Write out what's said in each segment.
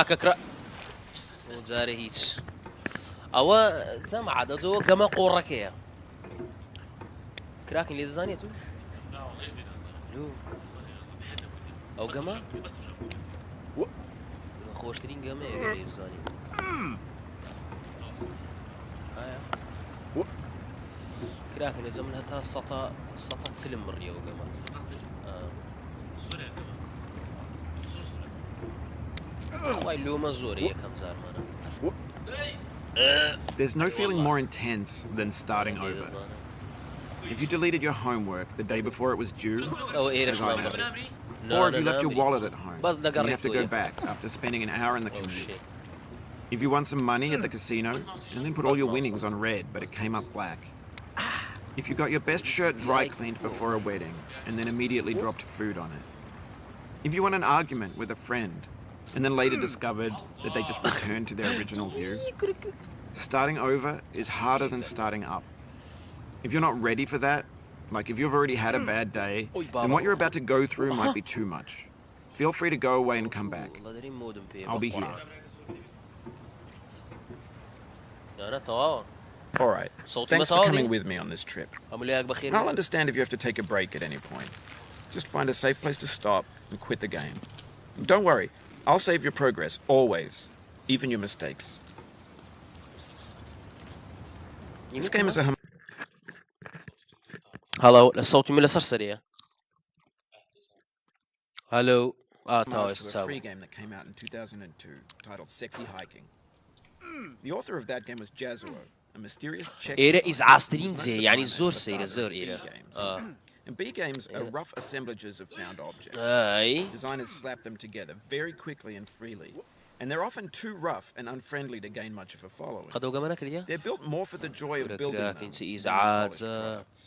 کە کرا جارە هیچ ئەوە زەمە عادەتەوە گەمە قۆڕەکەیە کراکن لێ دەزانێت ئەو گەمە خۆشترین گەمەیە لێ بزانین کراکن ێجا من هەتا سەتا چلم بڕیەوە گەمە وای لۆمە زۆرە یەکەم زارمانە There's no feeling more intense than starting over. If you deleted your homework the day before it was due, as I have, or if you left your wallet at home, and you have to go back after spending an hour in the commute. If you won some money at the casino and then put all your winnings on red but it came up black. If you got your best shirt dry cleaned before a wedding and then immediately dropped food on it. If you won an argument with a friend and then later discovered that they just returned to their original view. Starting over is harder than starting up. If you're not ready for that, like if you've already had a bad day, then what you're about to go through might be too much. Feel free to go away and come back. I'll be here. Alright, thanks for coming with me on this trip. I'll understand if you have to take a break at any point. Just find a safe place to stop and quit the game. And don't worry, I'll save your progress, always, even your mistakes. This game is a Hello, الصوت من السرسرية. Hello. homage to a free game that came out in 2002 titled Sexy Hiking. The author of that game was Jazero, a mysterious Czech إيرة إز عاسترين designer زي يعني who's زور the سيرة father زور of إيرة. B games. And B games are rough assemblages of found objects. أي. Designers slap them together very quickly and freely. And they're often too rough and unfriendly to gain much of a following. قدو قمنا كريا. They're built more for the joy of building them than كنت as polished products. إزعاج.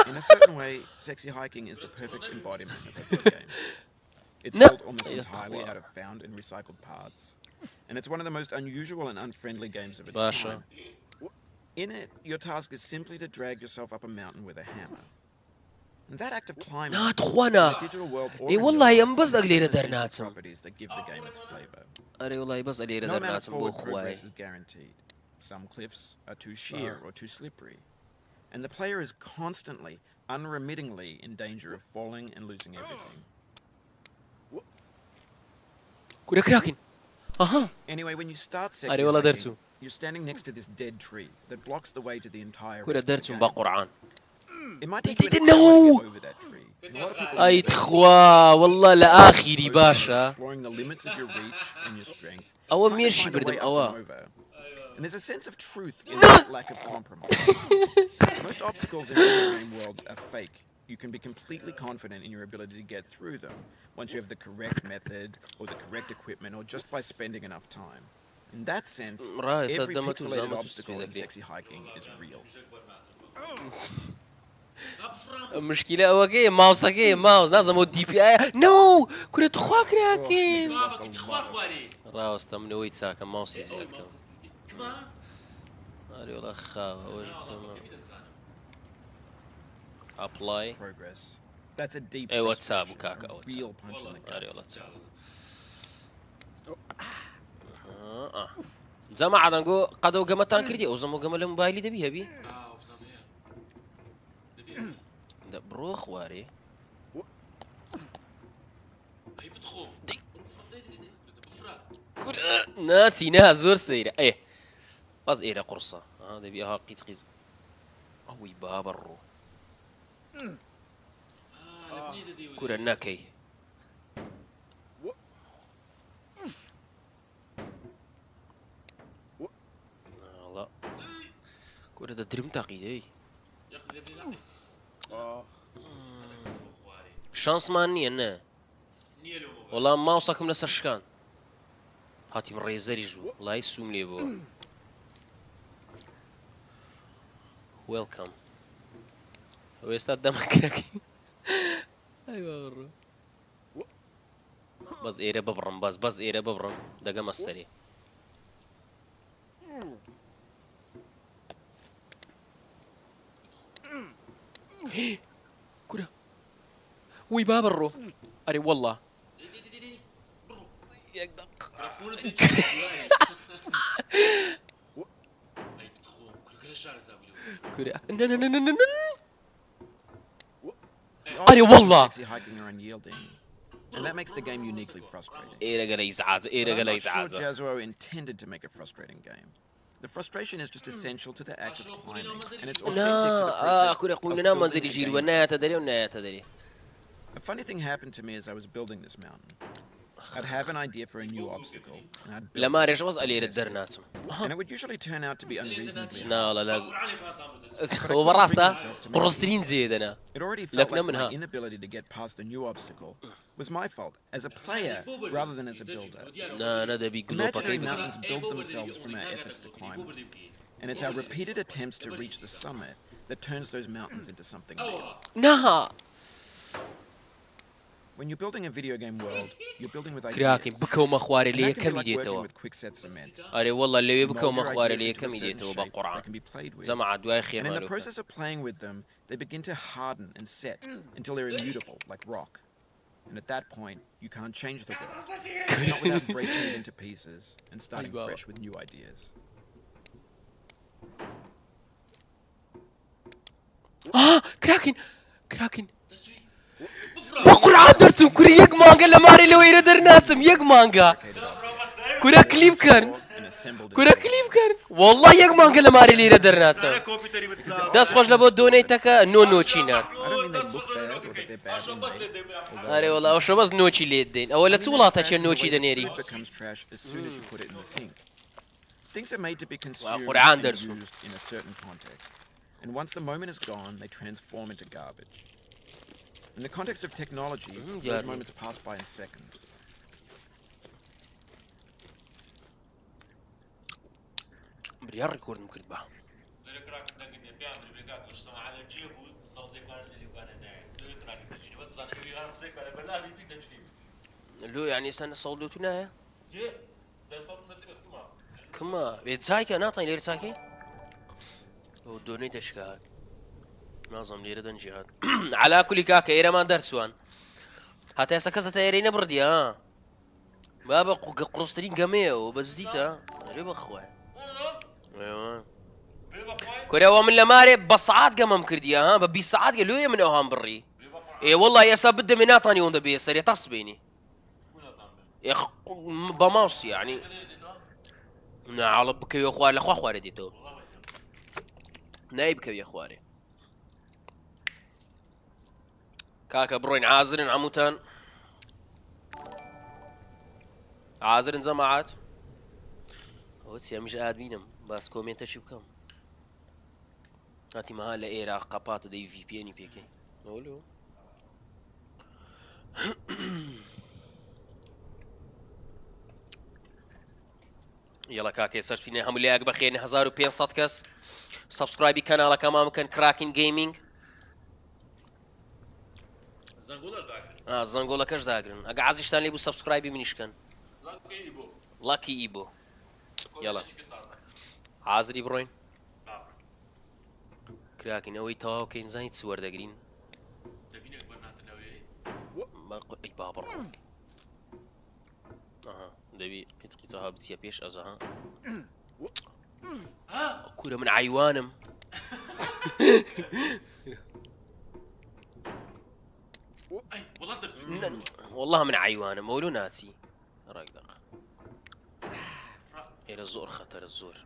In a certain way, Sexy Hiking is the perfect embodiment of a good game. It's built almost entirely out of found and recycled parts. And it's one of the most unusual and unfriendly games of its time. In it, your task is simply to drag yourself up a mountain with a hammer. And that act of climbing in the digital world properties that give the game its flavor. No amount of forward progress is guaranteed. Some cliffs are too sheer or too slippery. And the player is constantly, unremittingly in danger of falling and losing everything. Anyway, when you start Sexy Hiking, you're standing next to this dead tree that blocks the way to the entire rest of the game. It might take you an hour to get over that tree. And a lot of people أي تخوا والله لآخري باشا. exploring the limits of your reach and your strength. أو trying to ميرشي find a way بردم up أوا. and over. And there's a sense of truth in that lack of compromise. Most obstacles in video game worlds are fake. You can be completely confident in your ability to get through them once you have the correct method or the correct equipment or just by spending enough time. In that sense, every pixelated obstacle in Sexy Hiking is real. المشكلة أوكي ماوس لازم أودي بي آي نو كنا تخوا كراكين راوس تم نويت ساكن ماوس يزيد كم هاري والله خاوة وش apply Progress. That's a deep أي واتساب frustration, وكاكا a واتساب real punch in the gut. هاري والله تساب زما عاد نقول قدو قمتان كردي أو زمو قمل موبايلي دبي هبي ده برو خواري ناتي ناس زور سيرة ايه باز ايه قرصة هذا بيها قيت اوي باب الرو كورا ناكي لا كورا ده درم تاقيدي شانس مان نییە نە وەڵام ماوسەکەم لەسەر شکان هاتی من ڕێزەریش بوو وڵای سووم لێ بووە وێڵکەم ئەو ئێستا دەمەکراکی بەس ئێرە ببڕم بەس ئێرە ببڕم دەگەمە سەرێ كورة وي باب الرو أري والله أري والله And that makes the game uniquely frustrating. I'm sure Jazro intended to make a frustrating game. The frustration is just essential to the act of climbing, and it's authentic to the process of building a game. A funny thing happened to me as I was building this mountain. I'd have an idea for a new obstacle, and I'd build it, and it would usually turn out to be unreasonably hard. It already felt like my inability to get past the new obstacle was my fault as a player rather than as a builder. Imaginary mountains build themselves from our efforts to climb them, and it's our repeated attempts to reach the summit that turns those mountains into something real. When you're building a video game world, you're building with ideas. كراكن بكوم خواري ليه And that can be كم like يديتوا working with quickset cement. أري والله اللي You mold بكوم your خواري ideas ليه into a كم certain يديتوا shape بقرعة that can be played with. زمع دواي خير And in the مالوكا process of playing with them, they begin to harden and set until they're immutable, like rock. And at that point, you can't change the world, not without breaking it into pieces and starting fresh with new ideas. كراكن بقرعة درتم كوري يك مانجا لماري لو يردر ناتم يك مانجا كورا كليب كان والله يك مانجا لماري لي يردر ناتم داس خوش لبو دونيتك نو تشينا أري والله وش بس نوتشي ليدين أولا تولاتها شي نوتشي دنيري Things are made to be consumed قرعان and درتو used in a certain context. And once the moment is gone, they transform into garbage. In the context of technology, those moments pass by in seconds. بريار ريكورد ممكن بقى لو يعني سنة صولتنا كما بيتسايكا ناطين لير سايكي ودوني تشكال نظم لير دنجيات على كل كاكا إيرا ما درسوان حتى سكسة إيرينا بردي ها بابا قرصترين قميو بس ديتا ريب أخوة ايوه كوريا ومن لماري بساعات قمم كردي ها ببي ساعات قالوا من اوهام بري اي والله يا سا بده مناطاني وند بي سري تصبيني يا بماوس يعني على بكي يا اخوان الاخوه خواري ديتو نايب كي يا خواري كاكا بروين عازرين عموتان عازرين زماعات وسيا مش ادمينم بس كومنت شو بكم هاتي مها لإيرا قابات دي في بي اني بيكي اولو يلا كاكي سيرش فيني هم اللي اقبخ يعني 1500 كس سبسكرايبي كانال كمان كان كراكن جيمنج زنقولا كاش داقرن اقا عزيشتان لي بو سبسكرايبي منيش كان لاكي ايبو يلا عازري بروين كراكن اوي تاو كاين زايد صور داقرين اي بابا اها دبي فتكي تاها بتسيا بيش ازها كورة من عيوانم والله من عيوانم مولو ناسي رايك دق إلى الزور خطر الزور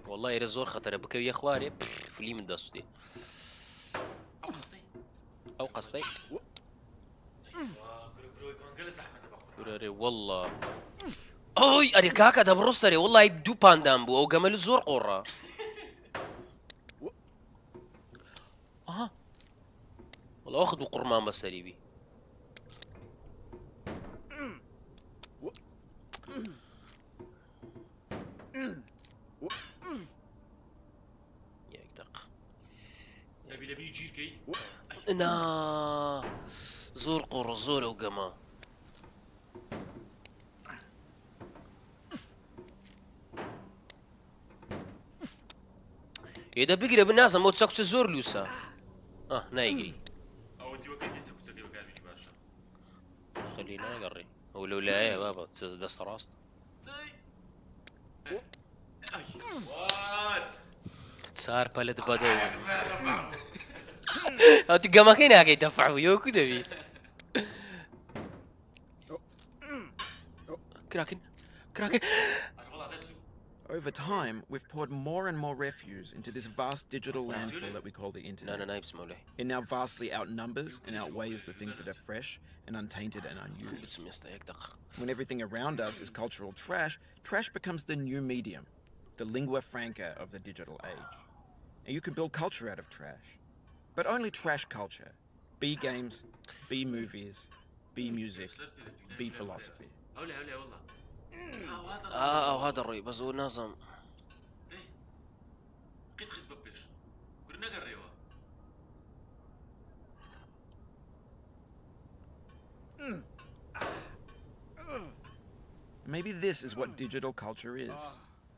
والله إلى الزور خطر بكوي يا خواري فلي من دستي أو قصدي والله أوي أري كاكا ده بروسري والله يبدو باندامبو أو جمال الزور قرة والله أخذ قرمان بس سريبي نا زور قر زور وقما إذا بقرا بالناس موت سكت زور لوسا نايجري ولولا يا بابا دست راست صار بلد بدوي هاتو قماكين هاكي دفعوا يوكو دبي kraken. Over time, we've poured more and more refuse into this vast digital landfill that we call the internet. It now vastly outnumbers and outweighs the things that are fresh and untainted and unused. When everything around us is cultural trash, trash becomes the new medium, the lingua franca of the digital age. And you can build culture out of trash. But only trash culture. Be games, be movies, be music, be philosophy. هذا الرأي بس هو نظم Maybe this is what digital culture is.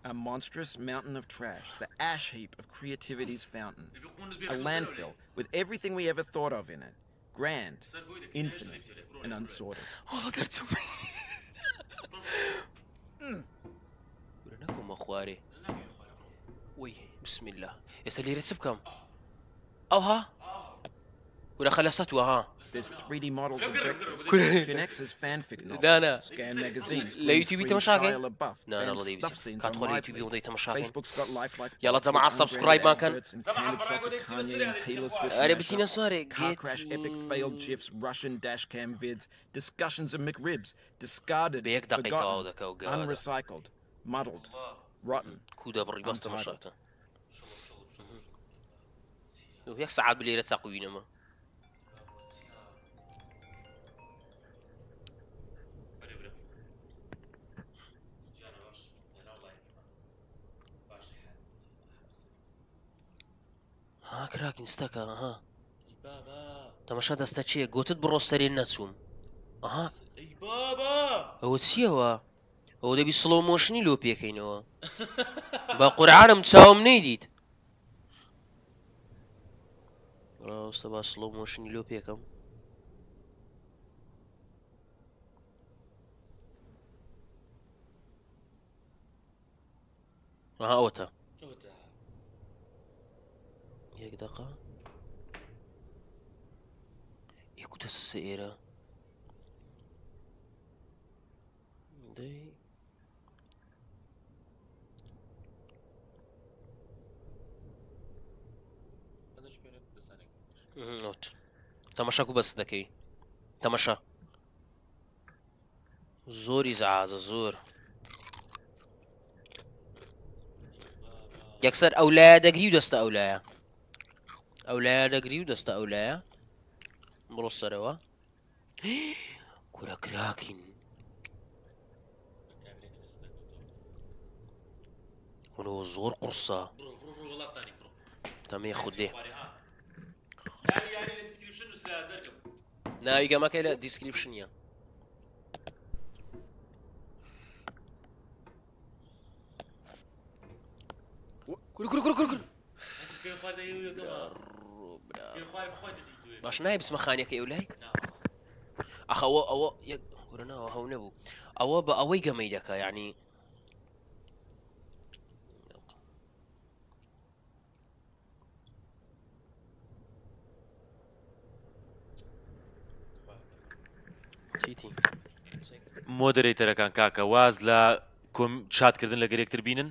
A monstrous mountain of trash, the ash heap of creativity's fountain. A landfill with everything we ever thought of in it. Grand, infinite, and unsorted. ورناكم اخواري وي بسم الله يا سلي رتب كم او ها ولا خلصتوا ها There's 3D models of breakfast, Gen X's fanfic novels, scan magazines, green screen Shia LaBeouf, and stuff scenes on Facebook's got lifelike يلا جماعة سبسكرايب ما كان and candid shots of Kanye and Taylor Swift car crash epic failed gifs, Russian dashcam vids, discussions of McRibs, discarded, forgotten, unrecycled, muddled, rotten, untitled. وهيك ساعات بليلة تقوينا ما ها كراكن استكا ها تماشا دستا چیه گوتت بڕۆستەرێن نەچووم ئەها ئەی بابا ئەوە چیەوە ئەوە دەبی سڵۆ مۆشنی لۆ پێکەینەوە بە قورعانم چاوم نەیدیت ڕاستە با سڵۆ مۆشنی لۆ پێکەم ئەها ئەوەتە یەک دەقە یەکو دەست سێرە دەی تەماشاکو بەس دەکەی تەماشا زۆری زەعازە زۆر یەکسەر ئەولایە دەگری و دەستە ئەولایە ئەولایە دەگری و دەستە ئەولایە بڕۆ سەرەوە کورە کراکین هونەوە زۆر قورسە تەمەی خودێ ناوی گەمەکەی لە دیسکریپشنیە کور باش نایە بچمە خانیەکەی ئەولای ئەخ ئەوە یەک گورناوە هەو نەبوو ئەوە بە ئەوەی گەمەی دەکا یعنی مۆدەرەیتەرەکان کاکە واز لە چاتکردن لەگەر یەکتر بینن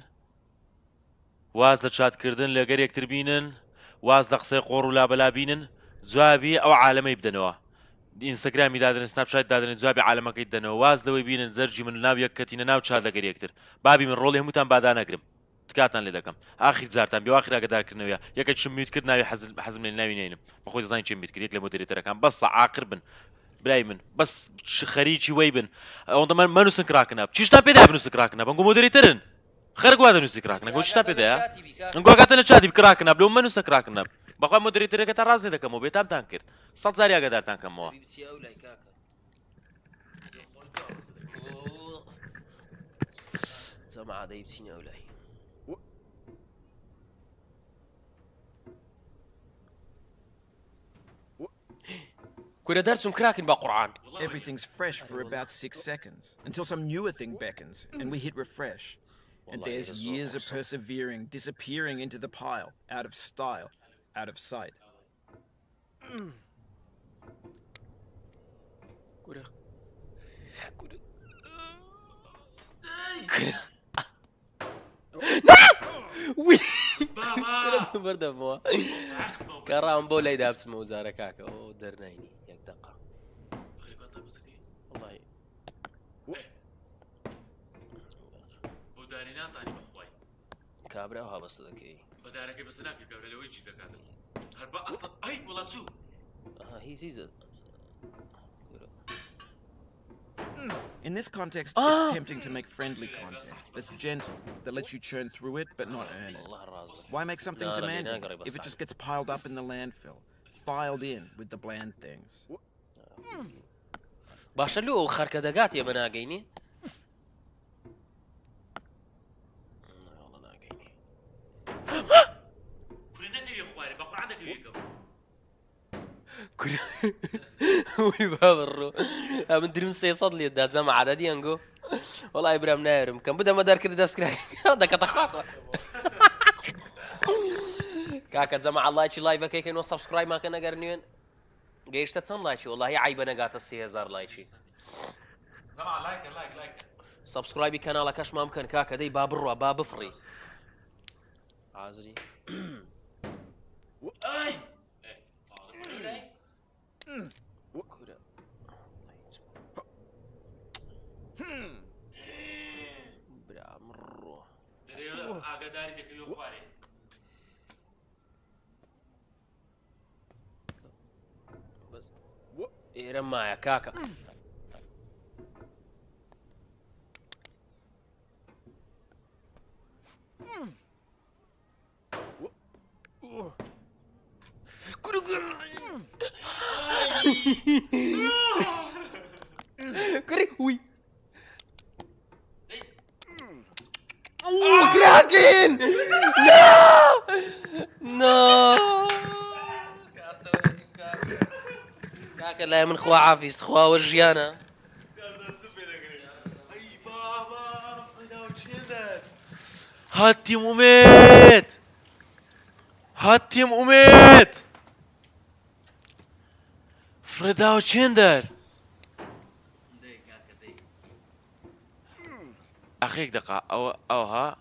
واز لە چاتکردن لەگەر یەکتر بینن واز لە قسەی قۆڕ و لابەلا بینن جوابی ئەو عالەمەی بدەنەوە ئینستاگرامی دادنن سناپچات دادنن جوابی عالەمەکەی دەنەوە واز لەوەی بینن زەرجی من ناو یەک کەتینە ناو چات لەگەر یەکتر بابی من ڕۆڵی هەمووتان بادانەگرم تکاتان لێ دەکەم ئاخر جارتان بێ ئاخر ئاگادارکردنەوەیە یەکەیشم میوت کرد ناوی حەزم لێ ناوی نێنم بەخۆی دەزانین چێم میوت کرد یەک لە مۆدەرێتەرەکان بەس عاقر بن برای من بەس خەریکی وەی بن ئەوەندە مەنووسن کراکنە چیشتان پێدا بنووسن کراکنە بەنگۆ مۆدەرێتەرن خەرگوا دەنووسی کراکنە بۆ چیشتان پێدایە ئەنگۆگاتە لە چاتی کراکنە بلەو مەنووسە کراکنە بەخوا مۆدەرێتەرەکە تا ڕاست دەکەمەوە بێتامتان کرد 100 جاری ئاگادارتان کەمەوە جەماعە دەی بچینە ئەولای كورة دارتهم كراكن بقرآن. Everything's fresh for about 6 seconds until some newer thing beckons and we hit refresh. And there's years of persevering disappearing into the pile, out of style, out of sight. وي بابا برده مو كرام بولاي دابس مو زاركاك او درنايني ياك دقه والله بودارينا طاني بخواي كابرا وها بس ذكي بدارك بس هناك كابرا لو يجي ذكاء هربا اصلا اي والله تو هي سيز In this context, it's tempting to make friendly content that's gentle, that lets you churn through it but not earn it. Why make something demanding if it just gets piled up in the landfill, filed in with the bland things? باشلو خركة دقات يا بناقيني والله ناقيني كلنا يا اخواني بقى عندك ويكم كل وي بابرو من دريم سيصد لي دات زعما عددي انجو والله ابراهيم نايرم كان بدا ما دار كده داسكراك هذا كتخاق كاكا زعما الله يشي لايف كيك انو سبسكرايب ما كنا قرنين قيشت تصن لايشي والله عيبه نقات 3000 لايشي زعما لايك سبسكرايبي كانال كاش ما ممكن كاكا دي باب الروا باب فري عازري اي برا مرو دريو اقداري دكيو خواري بس يرمى يا كاكا كري وي اوه كراكن نو كاكا لا من خوا عافيس خوا وجيانا هاتيم أميت هاتيم أميت فرداو چندر أخيك دقة أو ها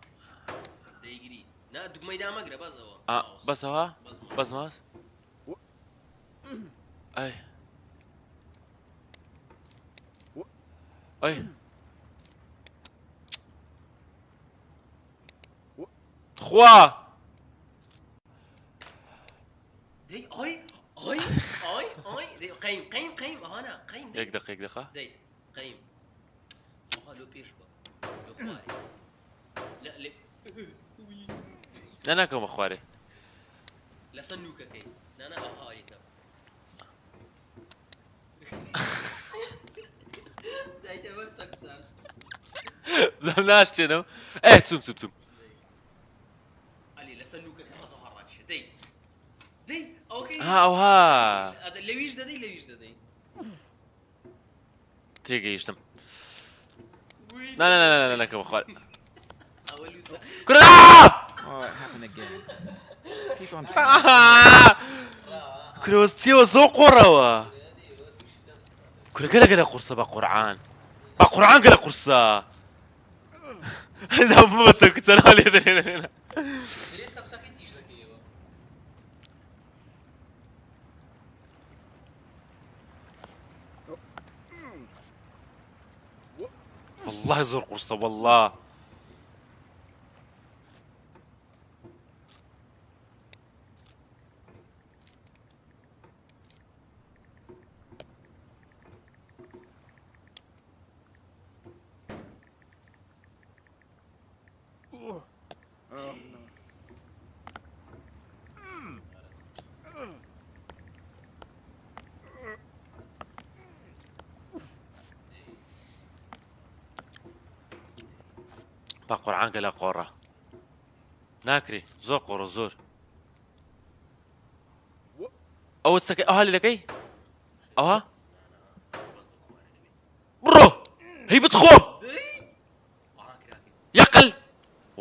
ديجري لا دوك ميدان مقرب بس هو بس هو بس ماس أي خوا دي أي دي قيم هنا قيم يك دقة دي قيم لو بيش لو خواري لا أنا كم خواري لا صنوك كي أنا أهاري تام ده تمام سكتان زمناش شنو توم علي لا صنوك كراسة هراش دي اوكي ها هذا اللي ويش دي تيجي يشتم لا كم خواري كرة كروستيو زو قروا كرة قال قرصة بقرآن قال قرصة هذا ما تسكت أنا عليه والله زور قرصة والله قرآن قال قرة ناكري زور قرة زور أو استك أهلي لكي ئەوە بڕۆ هەی بتخۆم یەقل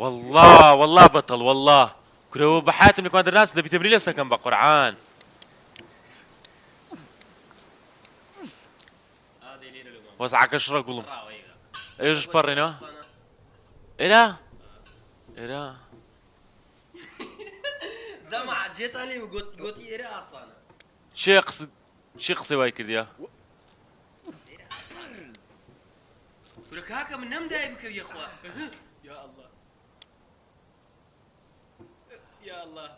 والله بەتەڵ والله کورەوە بە حاتم لەکوان دەرناس دەبیتە بری لەسەکەم بە قورعان وەزعەکە شڕە گوڵم ئێش پەڕێنەوە ئێرە جەماعە جێتان لێ گوتی ئێرە ئاسانە چی قسەی وای کردیە کورە کاکە من نەمدای بکەو یەخوا یا الله یا الله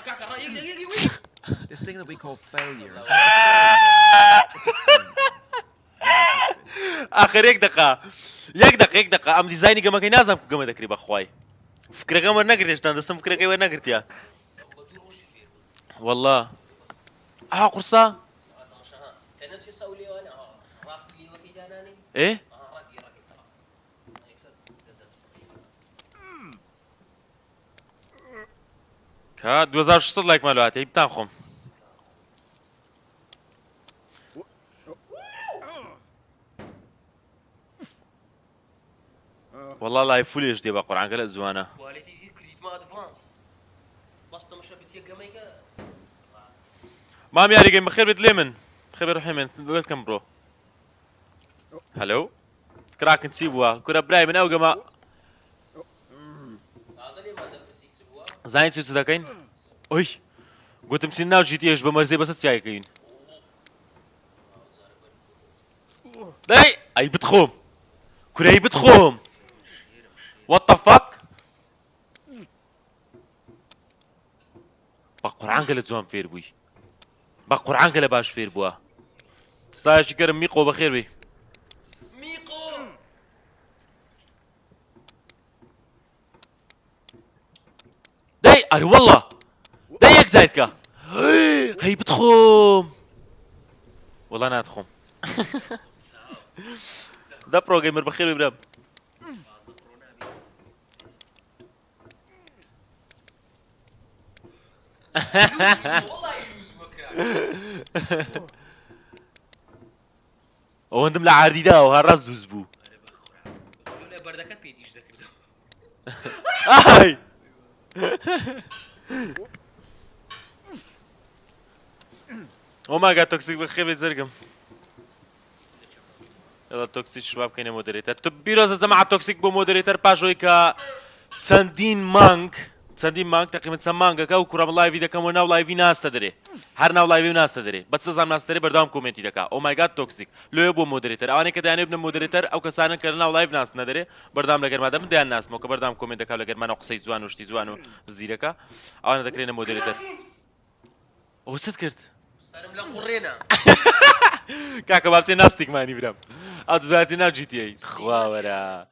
کاکە This thing that we call failure is آخر یەک دقە ئەم دیزاینی گەمەکەی نازانم گەمە دەکری بەخوای فکرەکەم وەرنەگرتێشتان دەستم فکرەکەی وەرنەگرتیە والله قورسا ئێ کا 2600 لایک مالو هاتێ بتان خۆم والله لای فولێش دێ بە قورعانگە لە جوانە مام یاریگەی بەخێر بێت لێ من بخێر بێت ڕۆحی من بێتکەم بڕۆ هەلۆ کراکن چی بووە کورە برای من ئەو گەمە زانی چ دەکەین ئۆی گوتم چین ناو جیتیەش بە مەرزێ بەسە چیاکەین دەی ئەی بتخۆم کورەی بتخۆم what the fuck بە قورعانگە لە جوان فێر بووی بە قورعانگە لە باش فێر بووە ستایەکی گەرم میقۆ بەخێر بێ دەی ئەرێ وەڵڵا دەی یەک زایدکە هەی بتخۆم وەڵا ناتخۆم دە پرۆگەیمەر بەخێر بێ برام ئەوەندم لە عاردیداوە هەڕاست دووز بوو بەردەکەت پێ دیش دەکردەوە ئۆماگا تۆکسیک بەخێر بێت زەرگم یاڵا تۆکسیک شواب بکەینە مۆدەرێتەر تو بیرۆزە جەماعە تۆکسیک بۆ مۆدەرێتەر پاشەوەی کە چەندین مانگ تقریبا چەند مانگەکە و کوڕە لایڤی دەکەم و ناو لایڤی ناستە دەرێ هەر ناو لایڤی ناستە دەرێ بەچ دەزانم ناستە دەرێ بەردەوام کۆمنتی دەکا ئۆمایگاد تۆکسیک لێ بۆ مۆدەرێتەر ئەوانەی کە دەیانێ بنە مۆدەرێتەر ئەو کەسانن کە ناو لایڤ ناستنە دەرێ بەردەوام لە گەرمادا من دەیان ناسمەوە کە بەردەوام کۆمنت دەکا لە گەرمانە قسەی جوان و شتی جوان و زیرەکە ئەوانە دەکرێنە مۆدەرێتەر ئەوە چت کرد سەرم لە قوڕێنە کاکە با بچێ ناستێکمانی برام ئەو دەزانێتی ناو جیتیەی خوا وەرە